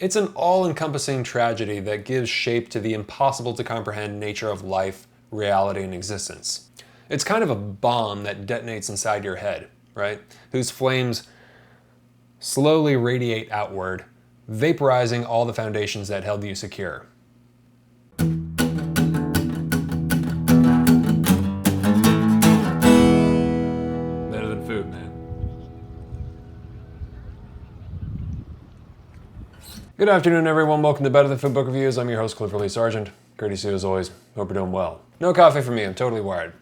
It's an all-encompassing tragedy that gives shape to the impossible to comprehend nature of life, reality, and existence. It's kind of a bomb that detonates inside your head, right? Whose flames slowly radiate outward, vaporizing all the foundations that held you secure. Better than food, man. Good afternoon, everyone. Welcome to Better Than Food Book Reviews. I'm your host, Clifford Lee Sargent. Courtesy as always. Hope you're doing well. No coffee for me. I'm totally wired.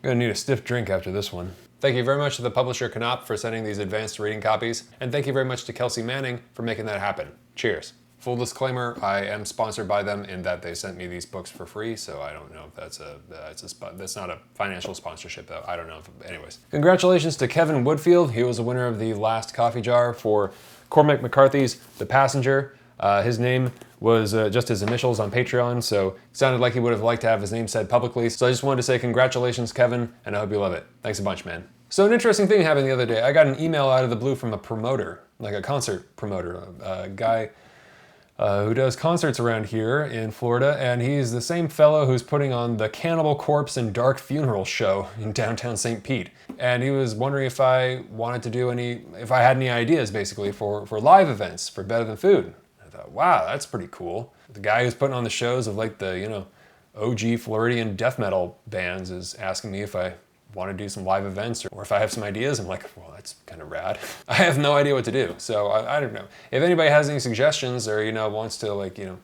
Gonna need a stiff drink after this one. Thank you very much to the publisher Knopf for sending these advanced reading copies, and thank you very much to Kelsey Manning for making that happen. Cheers. Full disclaimer, I am sponsored by them in that they sent me these books for free, so I don't know if that's not a financial sponsorship though. I don't know. Anyways. Congratulations to Kevin Woodfield. He was a winner of the last coffee jar for Cormac McCarthy's The Passenger. His name was just his initials on Patreon, so it sounded like he would have liked to have his name said publicly. So I just wanted to say congratulations, Kevin, and I hope you love it. Thanks a bunch, man. So an interesting thing happened the other day. I got an email out of the blue from a promoter, like a concert promoter, a guy who does concerts around here in Florida, and he's the same fellow who's putting on the Cannibal Corpse and Dark Funeral show in downtown St. Pete. And he was wondering if I wanted to do if I had any ideas basically for live events for Better Than Food. I thought, wow, that's pretty cool. The guy who's putting on the shows of like the, OG Floridian death metal bands is asking me if I want to do some live events or if I have some ideas. I'm like, well, that's kind of rad. I have no idea what to do. So I don't know. If anybody has any suggestions or, wants to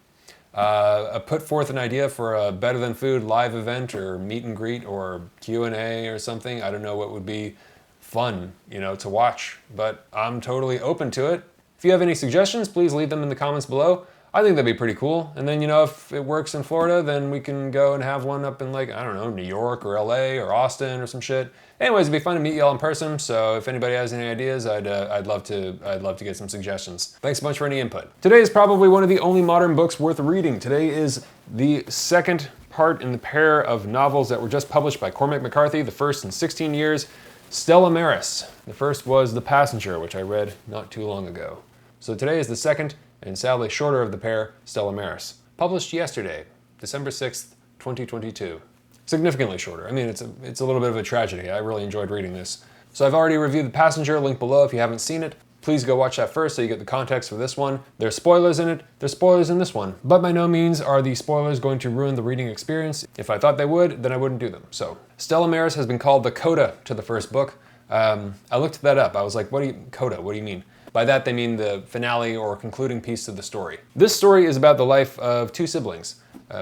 put forth an idea for a Better Than Food live event or meet and greet or Q&A or something, I don't know what would be fun, to watch, but I'm totally open to it. If you have any suggestions, please leave them in the comments below. I think that'd be pretty cool. And then, if it works in Florida, then we can go and have one up in New York or LA or Austin or some shit. Anyways, it'd be fun to meet y'all in person. So if anybody has any ideas, I'd love to get some suggestions. Thanks a bunch for any input. Today is probably one of the only modern books worth reading. Today is the second part in the pair of novels that were just published by Cormac McCarthy, the first in 16 years, Stella Maris. The first was The Passenger, which I read not too long ago. So today is the second and sadly shorter of the pair, Stella Maris. Published yesterday, December 6th, 2022. Significantly shorter. I mean, it's a little bit of a tragedy. I really enjoyed reading this. So I've already reviewed The Passenger, link below if you haven't seen it. Please go watch that first so you get the context for this one. There's spoilers in it, there's spoilers in this one. But by no means are the spoilers going to ruin the reading experience. If I thought they would, then I wouldn't do them. So, Stella Maris has been called the coda to the first book. I looked that up. I was like, coda, what do you mean? By that, they mean the finale or concluding piece of the story. This story is about the life of two siblings,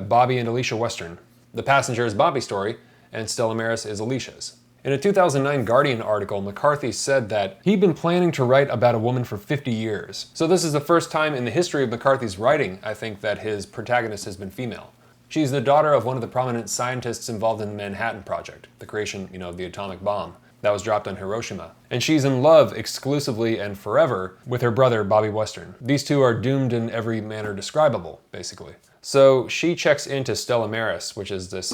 Bobby and Alicia Western. The Passenger is Bobby's story, and Stella Maris is Alicia's. In a 2009 Guardian article, McCarthy said that he'd been planning to write about a woman for 50 years. So this is the first time in the history of McCarthy's writing, I think, that his protagonist has been female. She's the daughter of one of the prominent scientists involved in the Manhattan Project, the creation, of the atomic bomb that was dropped on Hiroshima. And she's in love exclusively and forever with her brother, Bobby Western. These two are doomed in every manner describable, basically. So she checks into Stella Maris, which is this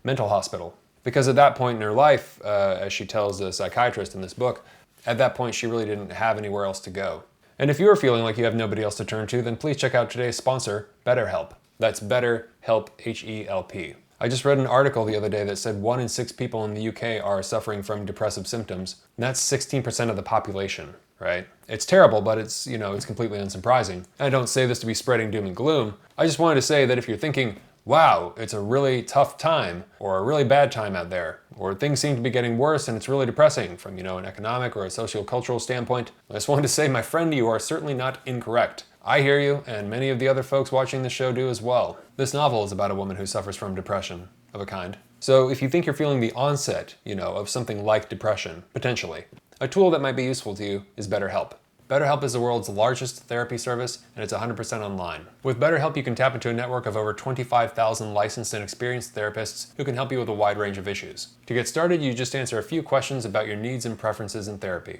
mental hospital. Because at that point in her life, as she tells the psychiatrist in this book, at that point she really didn't have anywhere else to go. And if you're feeling like you have nobody else to turn to, then please check out today's sponsor, BetterHelp. That's BetterHelp, H-E-L-P. I just read an article the other day that said 1 in 6 people in the UK are suffering from depressive symptoms. And that's 16% of the population, right? It's terrible, but it's completely unsurprising. And I don't say this to be spreading doom and gloom. I just wanted to say that if you're thinking, wow, it's a really tough time, or a really bad time out there, or things seem to be getting worse and it's really depressing from, an economic or a socio-cultural standpoint, I just wanted to say, my friend, you are certainly not incorrect. I hear you, and many of the other folks watching the show do as well. This novel is about a woman who suffers from depression of a kind. So if you think you're feeling the onset, of something like depression, potentially, a tool that might be useful to you is BetterHelp. BetterHelp is the world's largest therapy service, and it's 100% online. With BetterHelp, you can tap into a network of over 25,000 licensed and experienced therapists who can help you with a wide range of issues. To get started, you just answer a few questions about your needs and preferences in therapy.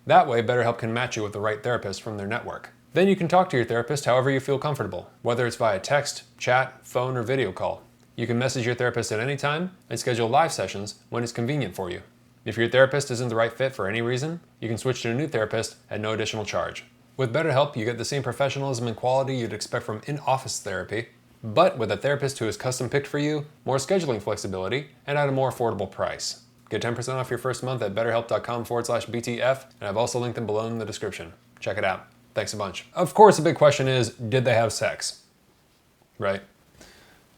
That way, BetterHelp can match you with the right therapist from their network. Then you can talk to your therapist however you feel comfortable, whether it's via text, chat, phone, or video call. You can message your therapist at any time and schedule live sessions when it's convenient for you. If your therapist isn't the right fit for any reason, you can switch to a new therapist at no additional charge. With BetterHelp, you get the same professionalism and quality you'd expect from in-office therapy, but with a therapist who is custom picked for you, more scheduling flexibility, and at a more affordable price. Get 10% off your first month at betterhelp.com/BTF, and I've also linked them below in the description. Check it out. Thanks a bunch. Of course, the big question is, did they have sex? Right?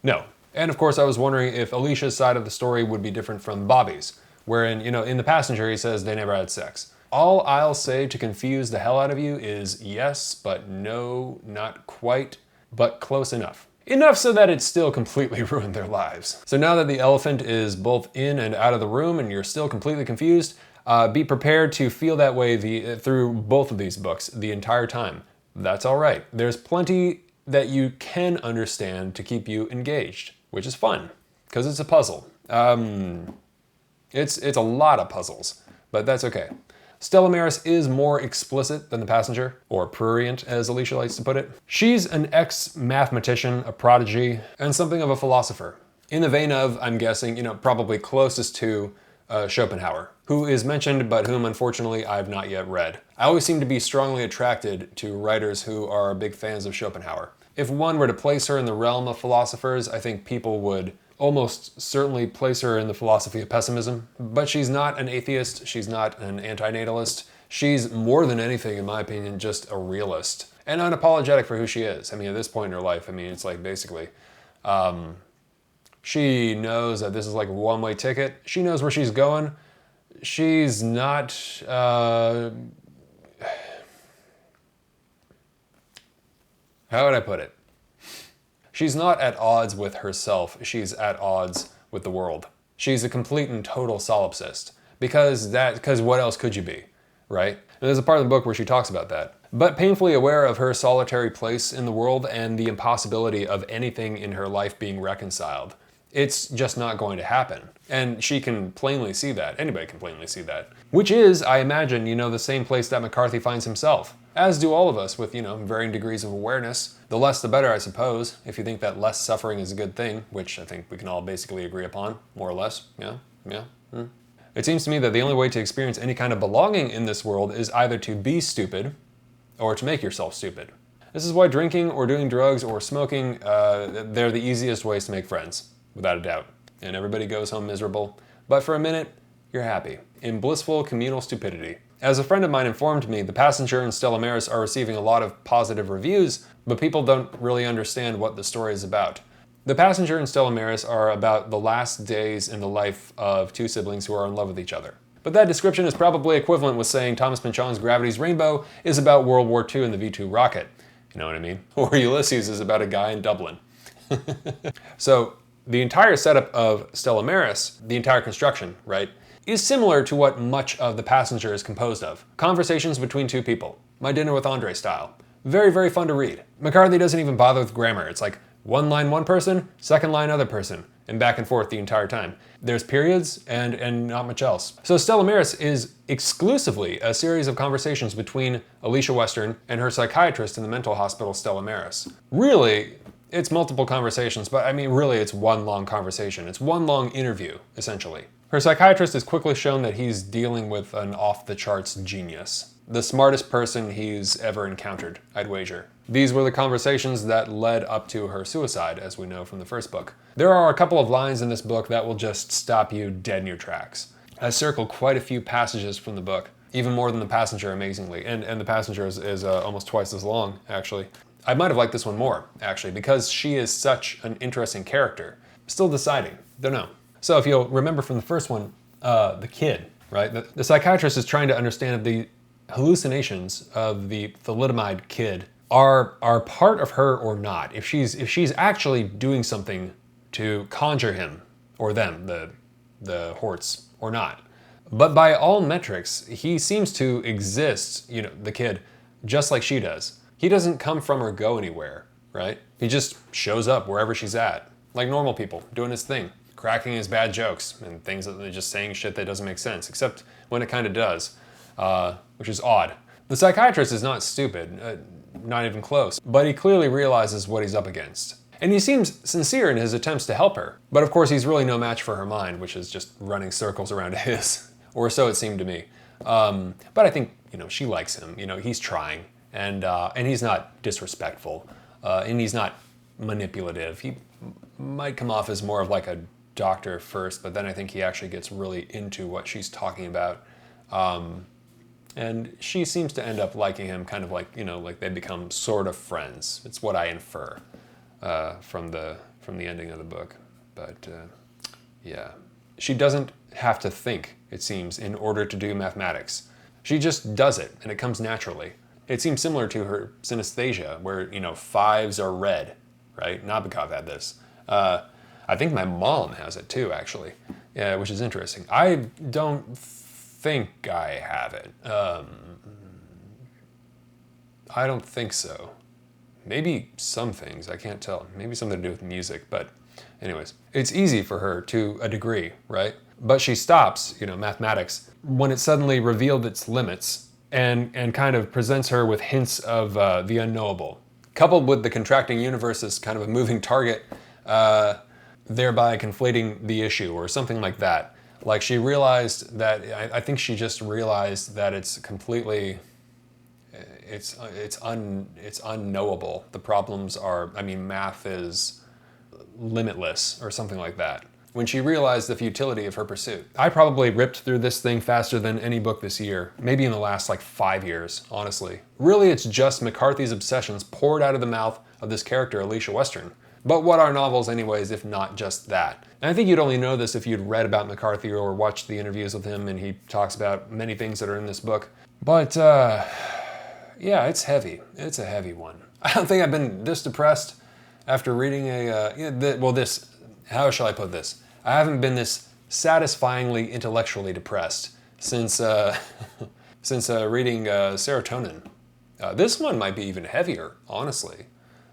No. And of course, I was wondering if Alicia's side of the story would be different from Bobby's, wherein, in The Passenger, he says they never had sex. All I'll say to confuse the hell out of you is yes, but no, not quite, but close enough. Enough so that it still completely ruined their lives. So now that the elephant is both in and out of the room and you're still completely confused, be prepared to feel that way through both of these books the entire time. That's all right. There's plenty that you can understand to keep you engaged, which is fun, because it's a puzzle. It's a lot of puzzles, but that's okay. Stella Maris is more explicit than The Passenger, or prurient as Alicia likes to put it. She's an ex-mathematician, a prodigy, and something of a philosopher. In the vein of, I'm guessing, probably closest to Schopenhauer, who is mentioned but whom unfortunately I've not yet read. I always seem to be strongly attracted to writers who are big fans of Schopenhauer. If one were to place her in the realm of philosophers, I think people would almost certainly place her in the philosophy of pessimism, but she's not an atheist, she's not an antinatalist, she's more than anything, in my opinion, just a realist, and unapologetic for who she is. At this point in her life, it's like basically, she knows that this is like a one-way ticket, she knows where she's going, she's not, how would I put it? She's not at odds with herself, she's at odds with the world. She's a complete and total solipsist. Because what else could you be, right? And there's a part of the book where she talks about that. But painfully aware of her solitary place in the world and the impossibility of anything in her life being reconciled. It's just not going to happen. And she can plainly see that. Anybody can plainly see that. Which is, I imagine, the same place that McCarthy finds himself. As do all of us with, varying degrees of awareness. The less the better, I suppose, if you think that less suffering is a good thing, which I think we can all basically agree upon, more or less. Yeah. It seems to me that the only way to experience any kind of belonging in this world is either to be stupid or to make yourself stupid. This is why drinking or doing drugs or smoking, they're the easiest ways to make friends, without a doubt. And everybody goes home miserable, but for a minute, you're happy, in blissful communal stupidity. As a friend of mine informed me, The Passenger and Stella Maris are receiving a lot of positive reviews, but people don't really understand what the story is about. The Passenger and Stella Maris are about the last days in the life of two siblings who are in love with each other. But that description is probably equivalent with saying Thomas Pynchon's Gravity's Rainbow is about World War II and the V-2 rocket. You know what I mean? Or Ulysses is about a guy in Dublin. So, the entire setup of Stella Maris, the entire construction, right, is similar to what much of The Passenger is composed of. Conversations between two people. My Dinner with Andre style. Very, very fun to read. McCarthy doesn't even bother with grammar. It's like one line one person, second line other person, and back and forth the entire time. There's periods and not much else. So Stella Maris is exclusively a series of conversations between Alicia Western and her psychiatrist in the mental hospital, Stella Maris. Really, it's multiple conversations, but really it's one long conversation. It's one long interview, essentially. Her psychiatrist is quickly shown that he's dealing with an off-the-charts genius. The smartest person he's ever encountered, I'd wager. These were the conversations that led up to her suicide, as we know from the first book. There are a couple of lines in this book that will just stop you dead in your tracks. I circled quite a few passages from the book, even more than The Passenger, amazingly, and The Passenger is almost twice as long, actually. I might have liked this one more, actually, because she is such an interesting character. Still deciding, don't know. So if you'll remember from the first one, the kid, right? The psychiatrist is trying to understand if the hallucinations of the thalidomide kid are part of her or not. If she's actually doing something to conjure him or them, the Horts, or not. But by all metrics, he seems to exist, the kid, just like she does. He doesn't come from or go anywhere, right? He just shows up wherever she's at, like normal people, doing his thing. Cracking his bad jokes and things that they're just saying shit that doesn't make sense, except when it kind of does, which is odd. The psychiatrist is not stupid, not even close, but he clearly realizes what he's up against. And he seems sincere in his attempts to help her. But of course, he's really no match for her mind, which is just running circles around his, or so it seemed to me. But I think, she likes him, he's trying. And he's not disrespectful, and he's not manipulative. He might come off as more of like a doctor first, but then I think he actually gets really into what she's talking about. And she seems to end up liking him, kind of like, like they become sort of friends. It's what I infer from the ending of the book. But yeah, she doesn't have to think, it seems, in order to do mathematics. She just does it, and it comes naturally. It seems similar to her synesthesia, where, fives are red, right? Nabokov had this. I think my mom has it too, actually, which is interesting. I don't think I have it. I don't think so. Maybe some things, I can't tell. Maybe something to do with music, but anyways. It's easy for her to a degree, right? But she stops, mathematics, when it suddenly revealed its limits and kind of presents her with hints of the unknowable. Coupled with the contracting universe as kind of a moving target, thereby conflating the issue or something like that. Like she realized that, I think she just realized that it's completely, it's unknowable. The problems are, math is limitless or something like that. When she realized the futility of her pursuit. I probably ripped through this thing faster than any book this year, maybe in the last 5 years, honestly. Really, it's just McCarthy's obsessions poured out of the mouth of this character, Alicia Western. But what are novels anyways, if not just that? And I think you'd only know this if you'd read about McCarthy or watched the interviews with him, and he talks about many things that are in this book. But yeah, it's heavy. It's a heavy one. I don't think I've been this depressed after reading how shall I put this? I haven't been this satisfyingly intellectually depressed since reading Serotonin. This one might be even heavier, honestly.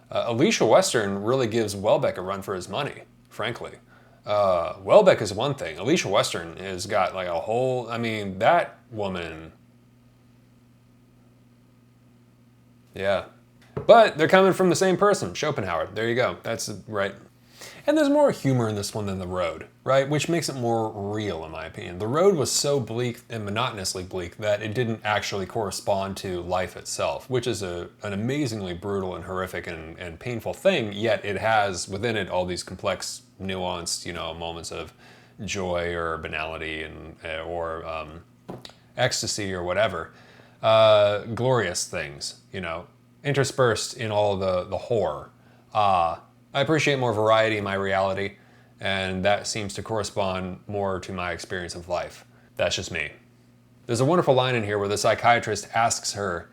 Alicia Western really gives Welbeck a run for his money, frankly. Welbeck is one thing. Alicia Western has got a whole, that woman. Yeah. But they're coming from the same person, Schopenhauer. There you go. That's right. And there's more humor in this one than The Road, right? Which makes it more real, in my opinion. The Road was so bleak and monotonously bleak that it didn't actually correspond to life itself, which is an amazingly brutal and horrific and painful thing, yet it has within it all these complex, nuanced, moments of joy or banality or ecstasy or whatever. Glorious things, interspersed in all the horror. I appreciate more variety in my reality, and that seems to correspond more to my experience of life. That's just me. There's a wonderful line in here where the psychiatrist asks her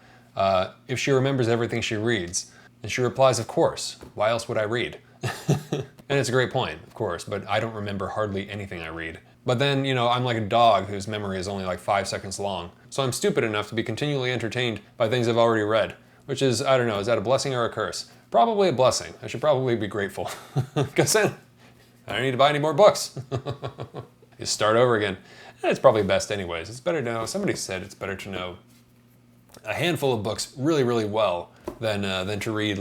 if she remembers everything she reads, and she replies, "Of course. Why else would I read?" And it's a great point, of course, but I don't remember hardly anything I read. But then, I'm like a dog whose memory is only 5 seconds long, so I'm stupid enough to be continually entertained by things I've already read, which is, I don't know, is that a blessing or a curse? Probably a blessing. I should probably be grateful. Because then I don't need to buy any more books. You start over again. And it's probably best anyways. It's better to know, somebody said it's better to know a handful of books really, really well than to read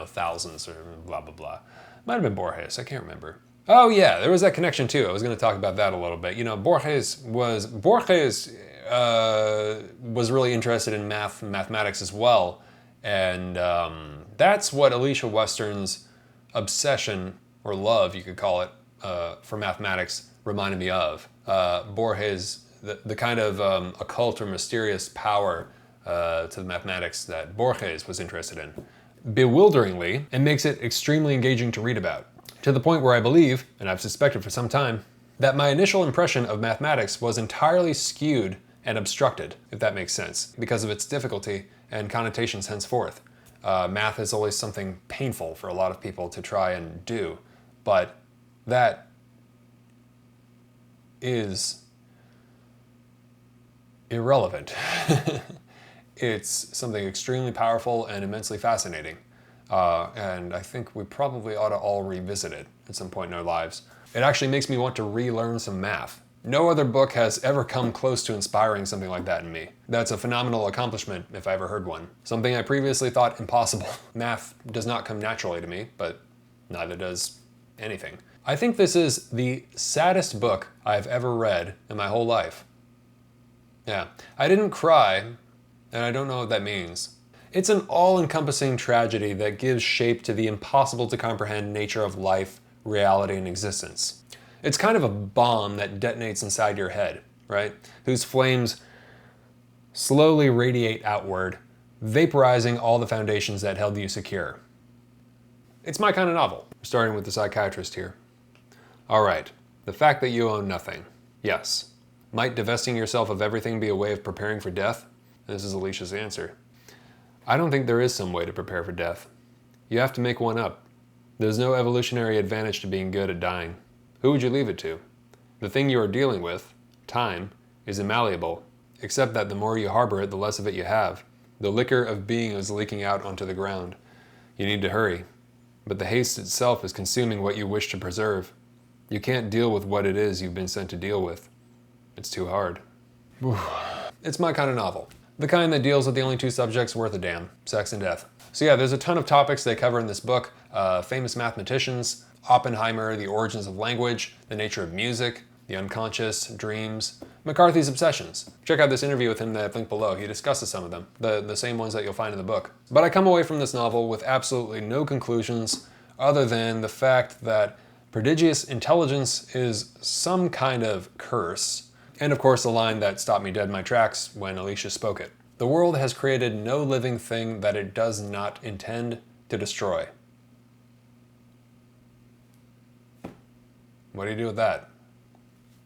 thousands or blah, blah, blah. Might have been Borges, I can't remember. Oh yeah, there was that connection too. I was going to talk about that a little bit. Borges was really interested in mathematics as well. And that's what Alicia Western's obsession, or love, you could call it, for mathematics reminded me of. Borges, the kind of occult or mysterious power to the mathematics that Borges was interested in. Bewilderingly, it makes it extremely engaging to read about. To the point where I believe, and I've suspected for some time, that my initial impression of mathematics was entirely skewed and obstructed, if that makes sense, because of its difficulty and connotations henceforth. Math is always something painful for a lot of people to try and do, but that is irrelevant. It's something extremely powerful and immensely fascinating, and I think we probably ought to all revisit it at some point in our lives. It actually makes me want to relearn some math. No other book has ever come close to inspiring something like that in me. That's a phenomenal accomplishment if I ever heard one. Something I previously thought impossible. Math does not come naturally to me, but neither does anything. I think this is the saddest book I've ever read in my whole life. Yeah, I didn't cry, and I don't know what that means. It's an all-encompassing tragedy that gives shape to the impossible to comprehend nature of life, reality, and existence. It's kind of a bomb that detonates inside your head, right? Whose flames slowly radiate outward, vaporizing all the foundations that held you secure. It's my kind of novel. Starting with the psychiatrist here. All right, the fact that you own nothing. Yes. Might divesting yourself of everything be a way of preparing for death? This is Alicia's answer. I don't think there is some way to prepare for death. You have to make one up. There's no evolutionary advantage to being good at dying. Who would you leave it to? The thing you are dealing with, time, is immalleable, except that the more you harbor it, the less of it you have. The liquor of being is leaking out onto the ground. You need to hurry. But the haste itself is consuming what you wish to preserve. You can't deal with what it is you've been sent to deal with. It's too hard. It's my kind of novel. The kind that deals with the only two subjects worth a damn, sex and death. So yeah, there's a ton of topics they cover in this book. Famous mathematicians, Oppenheimer, the origins of language, the nature of music, the unconscious, dreams, McCarthy's obsessions. Check out this interview with him that I've linked below. He discusses some of them, the same ones that you'll find in the book. But I come away from this novel with absolutely no conclusions other than the fact that prodigious intelligence is some kind of curse. And of course the line that stopped me dead in my tracks when Alicia spoke it. The world has created no living thing that it does not intend to destroy. What do you do with that?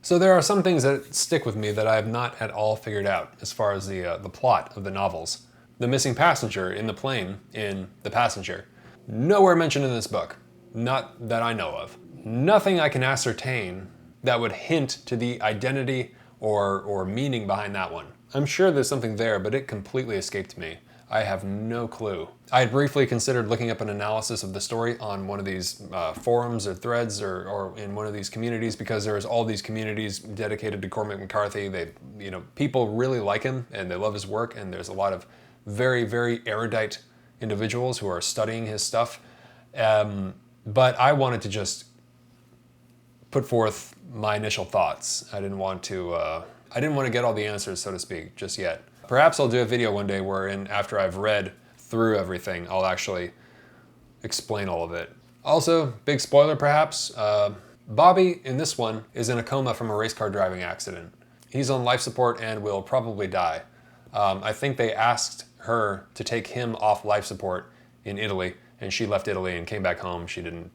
So there are some things that stick with me that I have not at all figured out as far as the plot of the novels. The missing passenger in the plane in The Passenger. Nowhere mentioned in this book. Not that I know of. Nothing I can ascertain that would hint to the identity or meaning behind that one. I'm sure there's something there, but it completely escaped me. I have no clue. I had briefly considered looking up an analysis of the story on one of these forums or threads or in one of these communities, because there's all these communities dedicated to Cormac McCarthy. People really like him and they love his work, and there's a lot of very, very erudite individuals who are studying his stuff. But I wanted to just put forth my initial thoughts. I didn't want to get all the answers, so to speak, just yet. Perhaps I'll do a video one day wherein, after I've read through everything, I'll actually explain all of it. Also, big spoiler perhaps, Bobby in this one is in a coma from a race car driving accident. He's on life support and will probably die. I think they asked her to take him off life support in Italy, and she left Italy and came back home. She didn't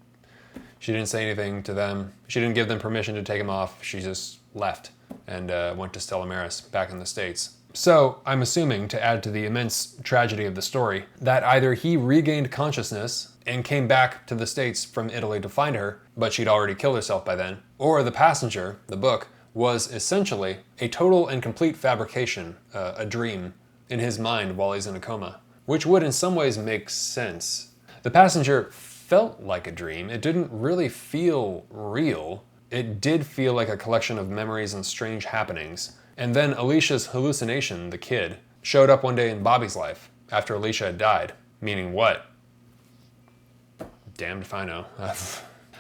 say anything to them. She didn't give them permission to take him off. She just left and went to Stella back in the States. So I'm assuming, to add to the immense tragedy of the story, that either he regained consciousness and came back to the States from Italy to find her, but she'd already killed herself by then, or The Passenger, the book, was essentially a total and complete fabrication, a dream, in his mind while he's in a coma, which would in some ways make sense. The Passenger felt like a dream. It didn't really feel real. It did feel like a collection of memories and strange happenings. And then Alicia's hallucination, the kid, showed up one day in Bobby's life after Alicia had died. Meaning what? Damned if I know.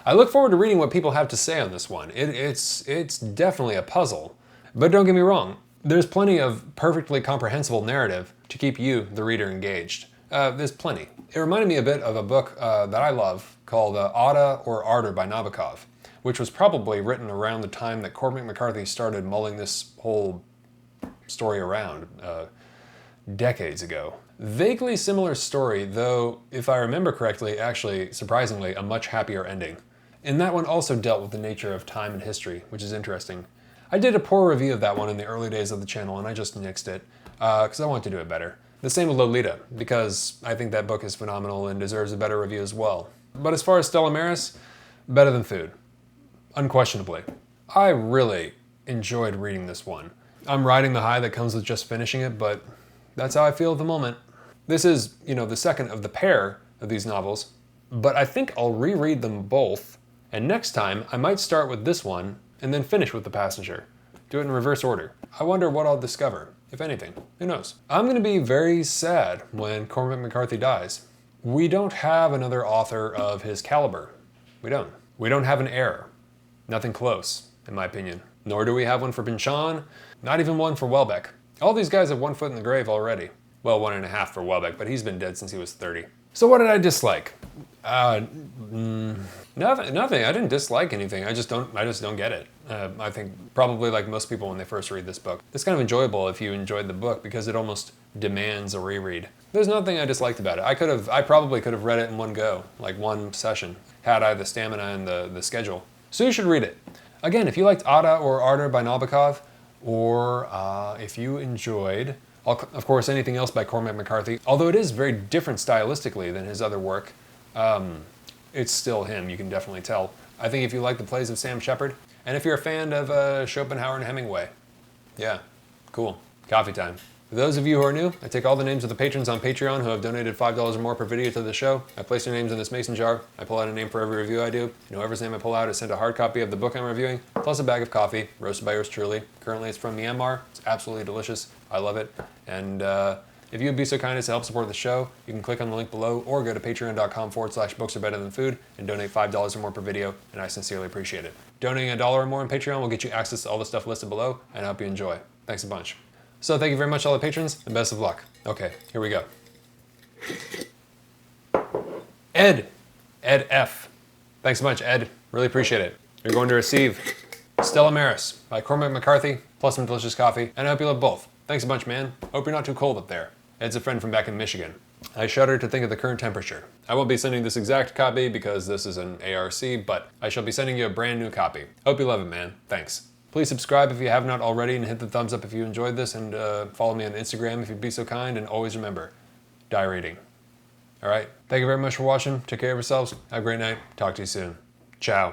I look forward to reading what people have to say on this one. It's definitely a puzzle. But don't get me wrong, there's plenty of perfectly comprehensible narrative to keep you, the reader, engaged. There's plenty. It reminded me a bit of a book that I love called Ada or Ardor by Nabokov, which was probably written around the time that Cormac McCarthy started mulling this whole story around, decades ago. Vaguely similar story, though, if I remember correctly, actually, surprisingly, a much happier ending. And that one also dealt with the nature of time and history, which is interesting. I did a poor review of that one in the early days of the channel, and I just nixed it, because I wanted to do it better. The same with Lolita, because I think that book is phenomenal and deserves a better review as well. But as far as Stella Maris, better than food. Unquestionably. I really enjoyed reading this one. I'm riding the high that comes with just finishing it, but that's how I feel at the moment. This is, the second of the pair of these novels, but I think I'll reread them both, and next time I might start with this one and then finish with The Passenger. Do it in reverse order. I wonder what I'll discover, if anything. Who knows? I'm going to be very sad when Cormac McCarthy dies. We don't have another author of his caliber. We don't. We don't have an heir. Nothing close, in my opinion. Nor do we have one for Pynchon, not even one for Welbeck. All these guys have one foot in the grave already. Well, 1.5 for Welbeck, but he's been dead since he was 30. So what did I dislike? Nothing. I didn't dislike anything. I just don't get it. I think probably like most people when they first read this book. It's kind of enjoyable if you enjoyed the book because it almost demands a reread. There's nothing I disliked about it. I probably could have read it in one go, like one session, had I the stamina and the schedule. So you should read it. Again, if you liked Ada or Ardor by Nabokov, or if you enjoyed, of course, anything else by Cormac McCarthy, although it is very different stylistically than his other work, it's still him, you can definitely tell. I think if you like the plays of Sam Shepard, and if you're a fan of Schopenhauer and Hemingway, yeah, cool. Coffee time. For those of you who are new, I take all the names of the patrons on Patreon who have donated $5 or more per video to the show. I place their names in this mason jar. I pull out a name for every review I do. And whoever's name I pull out is sent a hard copy of the book I'm reviewing, plus a bag of coffee, roasted by yours truly. Currently it's from Myanmar. It's absolutely delicious. I love it. And if you would be so kind as to help support the show, you can click on the link below or go to patreon.com/books-are-better-than-food and donate $5 or more per video, and I sincerely appreciate it. Donating $1 or more on Patreon will get you access to all the stuff listed below, and I hope you enjoy. Thanks a bunch. So thank you very much, all the patrons, and best of luck. Okay, here we go. Ed F. Thanks a bunch, Ed. Really appreciate it. You're going to receive Stella Maris by Cormac McCarthy, plus some delicious coffee, and I hope you love both. Thanks a bunch, man. Hope you're not too cold up there. Ed's a friend from back in Michigan. I shudder to think of the current temperature. I won't be sending this exact copy because this is an ARC, but I shall be sending you a brand new copy. Hope you love it, man. Thanks. Please subscribe if you have not already, and hit the thumbs up if you enjoyed this, and follow me on Instagram if you'd be so kind, and always remember, die reading. All right, thank you very much for watching. Take care of yourselves. Have a great night. Talk to you soon. Ciao.